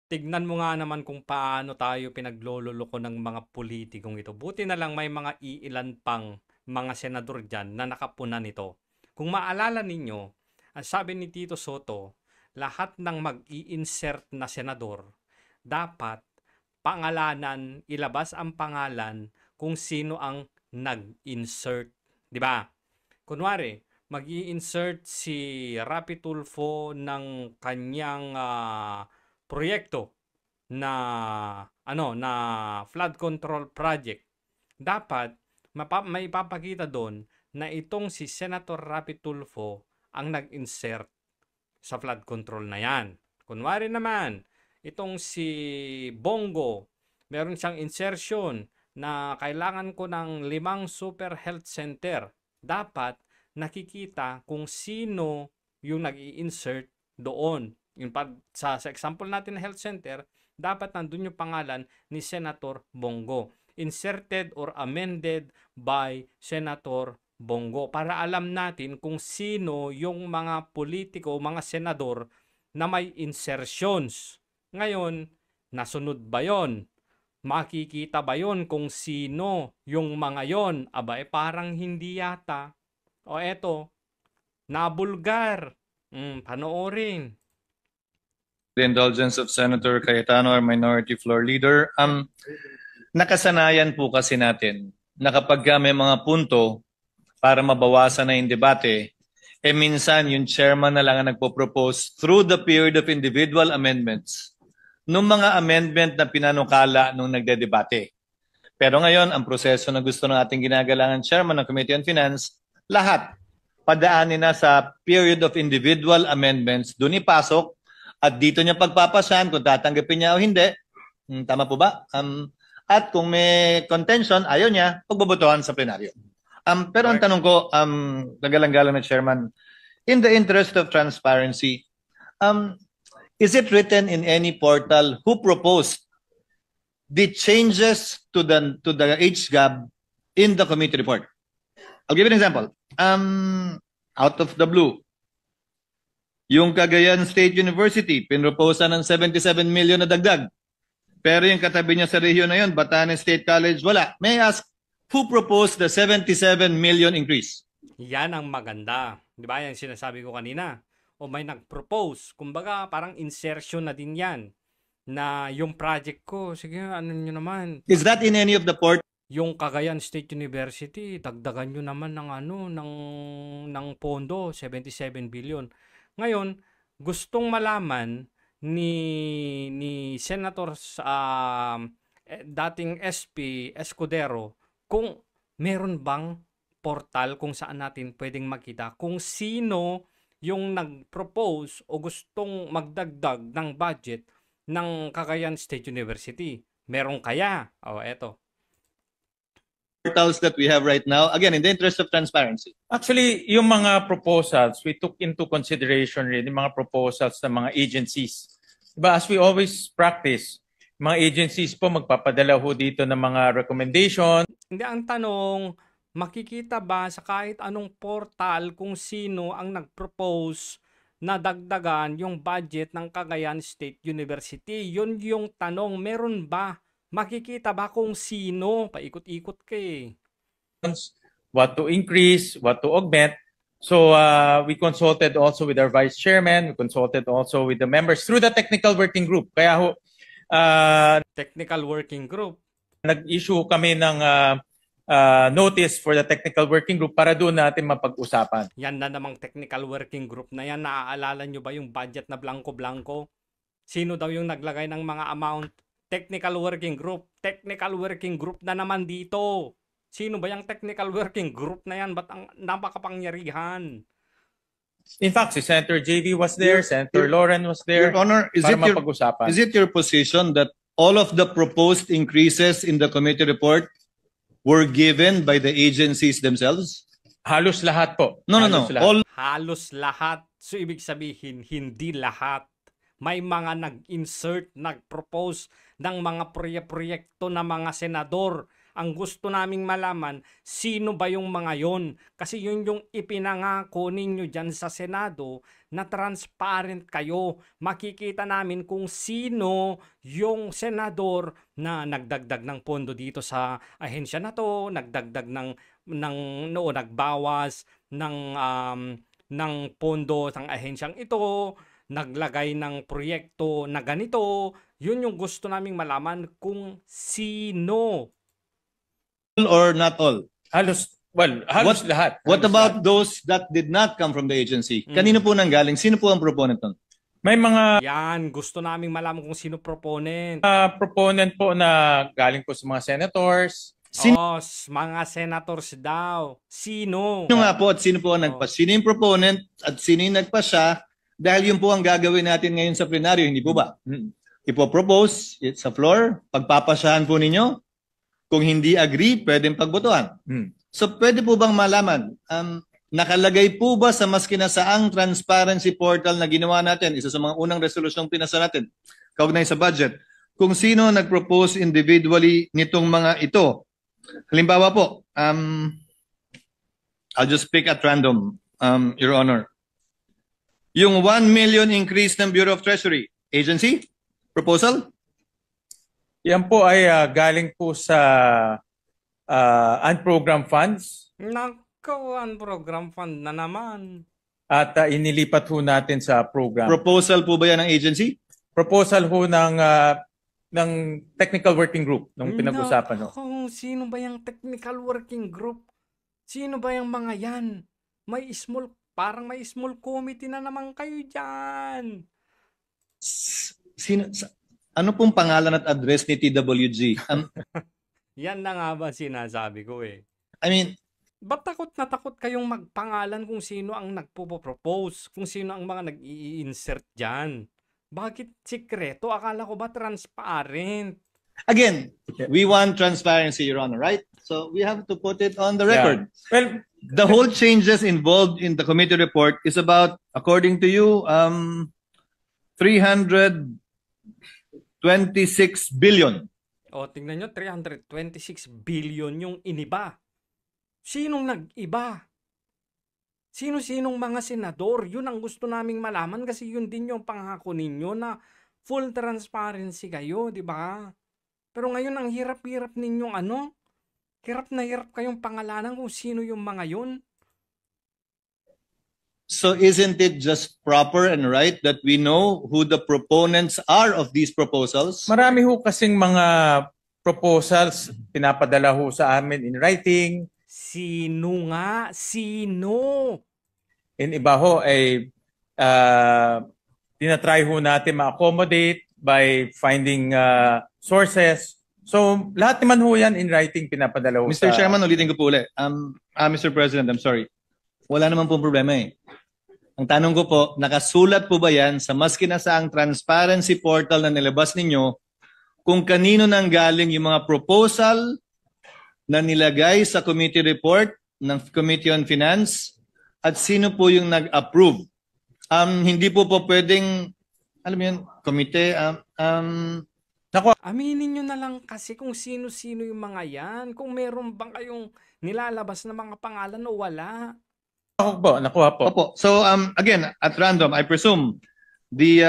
tignan mo nga naman kung paano tayo pinaglololoko ng mga politikong ito. Buti na lang may mga iilan pang mga senador dyan na nakapuna nito. Kung maalala ninyo, ang sabi ni Tito Soto, lahat ng mag-i-insert na senador, dapat pangalanan, ilabas ang pangalan kung sino ang nag-insert. Di ba? Kunwari, mag-i-insert si Rapi Tulfo ng kanyang proyekto na na flood control project. Dapat may ipapakita doon na itong si Senator Rapi Tulfo ang nag-insert sa flood control na yan. Kunwari naman, itong si Bongo, meron siyang insertion na kailangan ko ng 5 super health center. Dapat nakikita kung sino yung nag-i-insert doon. Yung sa example natin na health center, dapat nandun yung pangalan ni Senator Bongo. Inserted or amended by Senator Bongo para alam natin kung sino yung mga politiko, mga senador na may insertions. Ngayon, nasunod ba yon? Makikita ba yon kung sino yung mga yon? Aba, parang hindi yata. O eto, nabulgar. Panoorin. The indulgence of Senator Cayetano, our Minority Floor Leader. Nakasanayan po kasi natin na kapag may mga punto para mabawasan na yung debate, minsan yung chairman na lang ang nagpo-propose through the period of individual amendments nung mga amendment na pinanukala nung nagdedebate. Pero ngayon, ang proseso na gusto ng ating ginagalangan chairman ng Committee on Finance, lahat padaanin na sa period of individual amendments, doon ipasok at dito niya pagpapasan kung tatanggapin niya o hindi. Tama po ba? At kung may contention, ayaw niya, pagbobotohan sa plenaryo. Pero ang tanong ko, nagalang-galang na chairman, in the interest of transparency, is it written in any portal who proposed the changes to the HGAB in the committee report? I'll give you an example. Out of the blue, yung Cagayan State University, pinroposa ng 77 million na dagdag. Pero yung katabi niya sa rehiyon na yun, Batanes State College, wala. May I ask, who proposed the 77 million increase? Yan ang maganda. Di ba? Yan sinasabi ko kanina. O may nag-propose. Kumbaga, parang insertion na din yan. Na yung project ko, sige, ano nyo naman. Is that in any of the port? Yung Cagayan State University, dagdagan nyo naman ng ng pondo, 77 billion. Ngayon, gustong malaman ni Senator dating SP Escudero kung meron bang portal kung saan natin pwedeng makita kung sino yung nag-propose o gustong magdagdag ng budget ng Cagayan State University. Meron kaya? O, eto. Portals that we have right now, again, in the interest of transparency. Actually, yung mga proposals, we took into consideration rin yung mga proposals ng mga agencies. Diba, as we always practice, mga agencies po magpapadala ho dito ng mga recommendation. Hindi, ang tanong, makikita ba sa kahit anong portal kung sino ang nag-propose na dagdagan yung budget ng Cagayan State University? Yun yung tanong, meron ba? Makikita ba kung sino? Paikot-ikot ka eh. What to increase, what to augment. So we consulted also with our vice chairman, we consulted also with the members through the technical working group. Kaya ho, technical working group. Nag-issue kami ng notice for the technical working group para doon natin mapag-usapan. Yan na namang technical working group na yan. Naaalala nyo ba yung budget na blanco-blanco? Sino daw yung naglagay ng mga amount? Technical working group. Technical working group na naman dito. Sino ba yung technical working group na yan? Ba't ang napakapangyarihan? In fact, si Senator JV was there, Senator Lauren was there. Your Honor, is it your position that all of the proposed increases in the committee report were given by the agencies themselves? Halos lahat po. No. Halos lahat. So, ibig sabihin, hindi lahat. May mga nag-insert, nag-propose ng mga proyekto na mga senador. Ang gusto naming malaman, sino ba yung mga yon? Kasi yun yung ipinangako ninyo dyan sa Senado na transparent kayo. Makikita namin kung sino yung senador na nagdagdag ng pondo dito sa ahensya na to, nagdagdag nagbawas ng pondo ng ahensyang ito, naglagay ng proyekto na ganito. Yun yung gusto naming malaman kung sino. Or not all? Halos lahat. What Halos about lahat. those that did not come from the agency? Kanino po nanggaling? Sino po ang proponent nun? May mga Yan, gusto naming malaman kung sino proponent. proponent po na galing po sa mga senators. Sino Mga senators daw. Sino? nga po at sino po ang nagpas? Sino yung proponent at sino yung nagpasya? Dahil yun po ang gagawin natin ngayon sa plenaryo, hindi po ba? Ipopropose sa floor, pagpapasyahan po ninyo. Kung hindi agree, pwedeng pagbotohan. So pwede po bang malaman, nakalagay po ba sa mas kinasaang transparency portal na ginawa natin, isa sa mga unang resolusyong pinasa natin, kaugnay sa budget, kung sino nag-propose individually nitong mga ito? Halimbawa po, I'll just pick at random, Your Honor. Yung 1 million increase ng Bureau of Treasury, agency? Proposal? Yan po ay galing po sa unprogrammed funds Nakawan program fund na naman. at inilipat ho natin sa program. Proposal po ba yan ng agency? Proposal ho ng technical working group nung pinag-usapan ho. Kung sino ba yung technical working group? Sino ba yung mga yan? Parang may small committee na naman kayo dyan. Ano pong pangalan at address ni TWG? Yan na nga ba sinasabi ko eh. I mean, Ba't takot na takot kayong magpangalan kung sino ang nagpo-propose? Kung sino ang mga nag-i-insert dyan? Bakit sikreto? Akala ko ba transparent? again, we want transparency, Your Honor, right? So we have to put it on the record. Well, The whole changes involved in the committee report is about, according to you, 326 billion. O, tingnan nyo, 326 billion yung iniba. Sinong nag-iba? Sino-sinong mga senador? Yun ang gusto naming malaman kasi yun din yung pangako ninyo na full transparency kayo, di ba? Pero ngayon ang hirap-hirap ninyong hirap na hirap kayong pangalanan kung sino yung mga yun. So isn't it just proper and right that we know who the proponents are of these proposals? marami ho kasing mga proposals pinapadala ho sa amin in writing. Sino nga? Sino? In iba ho ay tinatry ho natin ma-accommodate by finding sources. So lahat naman ho yan in writing pinapadala ho Mr. sa... Chairman, ulitin ko po ulit. Mr. President, I'm sorry. Wala naman pong problema eh. Ang tanong ko po, nakasulat po ba yan sa mas kinasaang transparency portal na nilabas ninyo kung kanino nang galing yung mga proposal na nilagay sa committee report ng Committee on Finance at sino po yung nag-approve? Hindi po pwedeng, alam mo yun, komite, Aminin nyo na lang kasi kung sino-sino yung mga yan. Kung meron bang kayong nilalabas na mga pangalan o wala. Nakuha po. Opo. So again, at random, I presume the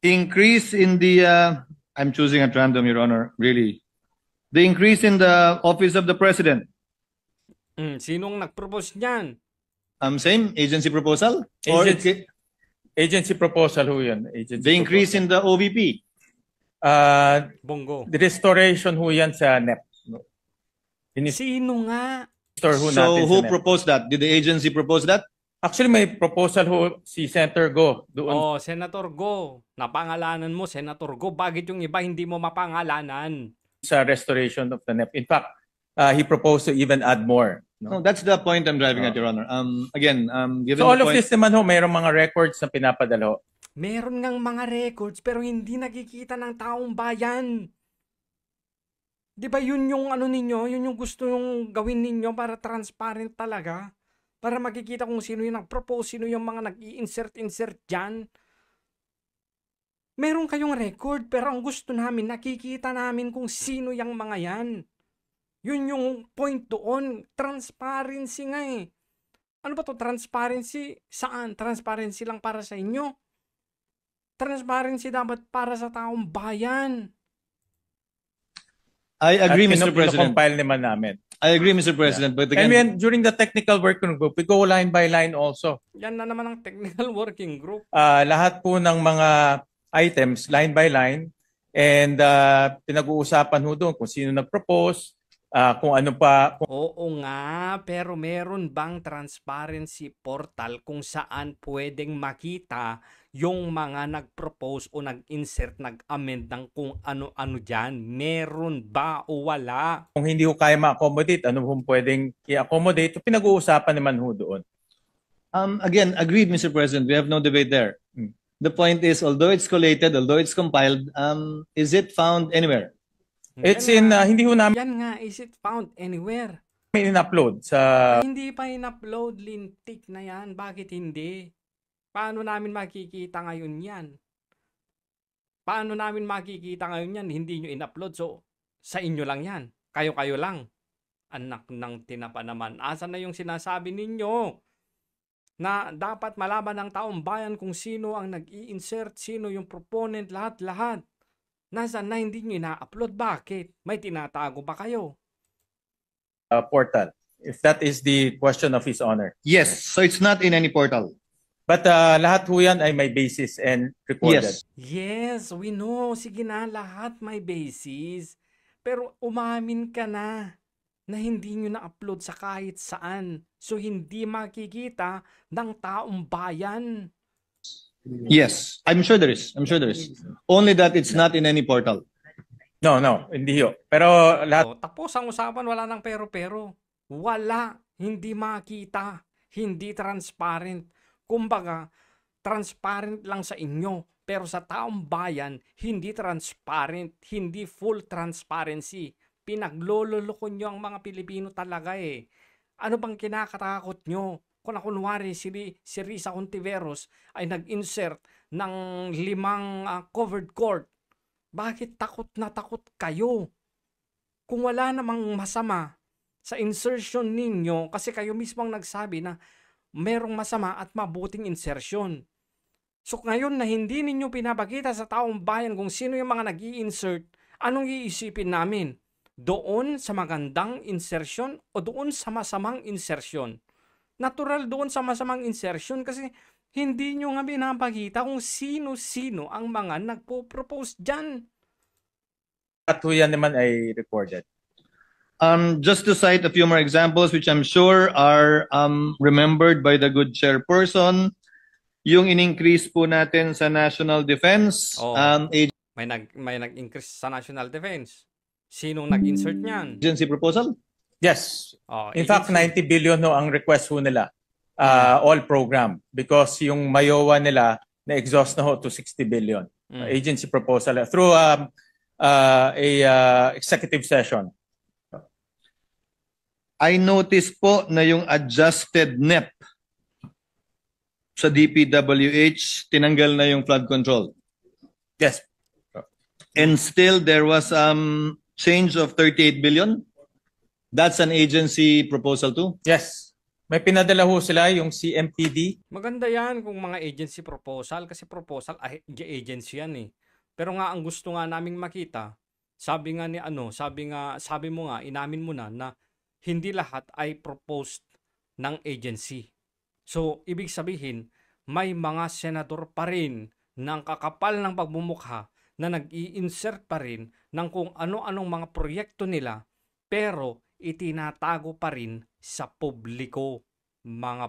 increase in the I'm choosing at random, Your Honor, really. The increase in the office of the president. Sinong nag-propose niyan? Same agency proposal? Or Agency proposal ho yun. Agency the increase in the OVP? Bongo. The restoration ho yan sa NEP. Sino nga? Restore ho So natin who sa NEP. proposed that? Did the agency propose that? Actually, may proposal ho si Senator Go doon Senator Go. Napangalanan mo, Senator Go. Bakit yung iba hindi mo mapangalanan? sa restoration of the NEP. In fact, he proposed to even add more. No? No, that's the point I'm driving at, Your Honor. Again, given So all the of point, this naman ho, mayroong mga records na pinapadala ho. Meron ngang mga records pero hindi nakikita ng taong bayan. Di ba yun yung ninyo? Yun yung gusto yung gawin ninyo para transparent talaga? Para makikita kung sino yung nag-propose, sino yung mga nag-i-insert dyan. Meron kayong record, pero ang gusto namin, nakikita namin kung sino yung mga yan. Yun yung point doon. Transparency nga eh. Ano ba to? Transparency? Saan? Transparency lang para sa inyo? Transparency dapat para sa taong bayan. I agree, At Mr. President. compile naman namin. I agree, Mr. President. But again, And then, during the technical working group, we go line by line also. Yan na naman ang technical working group. Lahat po ng mga items, line by line, and pinag-uusapan ho doon kung sino nag-propose, kung ano pa. Oo nga, pero meron bang transparency portal kung saan pwedeng makita yung mga nag-propose o nag-insert, nag-amend ng kung ano-ano dyan? Meron ba o wala? Kung hindi ko kaya ma-accommodate, ano hong pwedeng i-accommodate, pinag-uusapan naman ho doon. again, agreed, Mr. President. We have no debate there. The point is, although it's collated, although it's compiled, is it found anywhere? It's Yan in, nga. hindi ho namin Yan nga, is it found anywhere? in-upload sa Hindi pa in-upload, lintik na yan. Bakit hindi? Paano namin makikita ngayon yan? Paano namin makikita ngayon yan? Hindi nyo in-upload. So, sa inyo lang yan. Kayo-kayo lang. Anak ng tinapa naman. Asan na yung sinasabi ninyo? Na dapat malaman ng taong bayan kung sino ang nag-i-insert, sino yung proponent, lahat-lahat. Nasaan na hindi nyo ina-upload? Bakit? May tinatago ba kayo? portal, if that is the question of His Honor. Yes. So it's not in any portal. But lahat ho yan ay may basis and recorded. Yes. Yes, we know. Sige na, lahat may basis. Pero umamin ka na hindi nyo na-upload sa kahit saan. So, hindi makikita ng taong bayan. Yes. I'm sure there is. Only that it's not in any portal. No, hindi ho. Pero lahat O, tapos ang usapan, wala nang pero-pero. Wala. Hindi makita. Hindi transparent. Kumbaga, transparent lang sa inyo. Pero sa taong bayan, hindi transparent. Hindi full transparency. Pinaglololoko nyo ang mga Pilipino talaga eh. Ano bang kinakatakot nyo? Kung kunwari si Risa Hontiveros ay nag-insert ng 5 covered court, bakit takot na takot kayo? Kung wala namang masama sa insertion ninyo, kasi kayo mismo ang nagsabi na merong masama at mabuting insertion. So ngayon na hindi ninyo pinapakita sa taong bayan kung sino yung mga nag-i-insert, anong iisipin namin? Doon sa magandang insertion o doon sa masamang insertion? Natural doon sa masamang insertion kasi hindi nyo nga pinapakita kung sino-sino ang mga nagpo-propose dyan. ho yan naman ay recorded. Just to cite a few more examples, which I'm sure are remembered by the good chairperson, yung in-increase po natin sa national defense, Oh. May nag-increase sa national defense. Sinong nag-insert niyan? agency proposal. Yes. Oh, In fact, agency. 90 billion ho ang request ho nila. All program. Because yung Mayowa nila na-exhaust na ho to 60 billion. Agency proposal through a executive session. I noticed po na yung adjusted NEP sa DPWH, tinanggal na yung flood control. Yes. And still there was change of 38 billion. That's an agency proposal too. Yes. May pinadala ho sila yung CMPD. Maganda yan kung mga agency proposal kasi proposal agency yan eh. Pero nga ang gusto nga naming makita, sabi mo nga, inamin mo na hindi lahat ay proposed ng agency. So, ibig sabihin, may mga senador pa rin ng kakapal ng pagmumukha na nag-i-insert pa rin ng kung ano-anong mga proyekto nila pero itinatago pa rin sa publiko, mga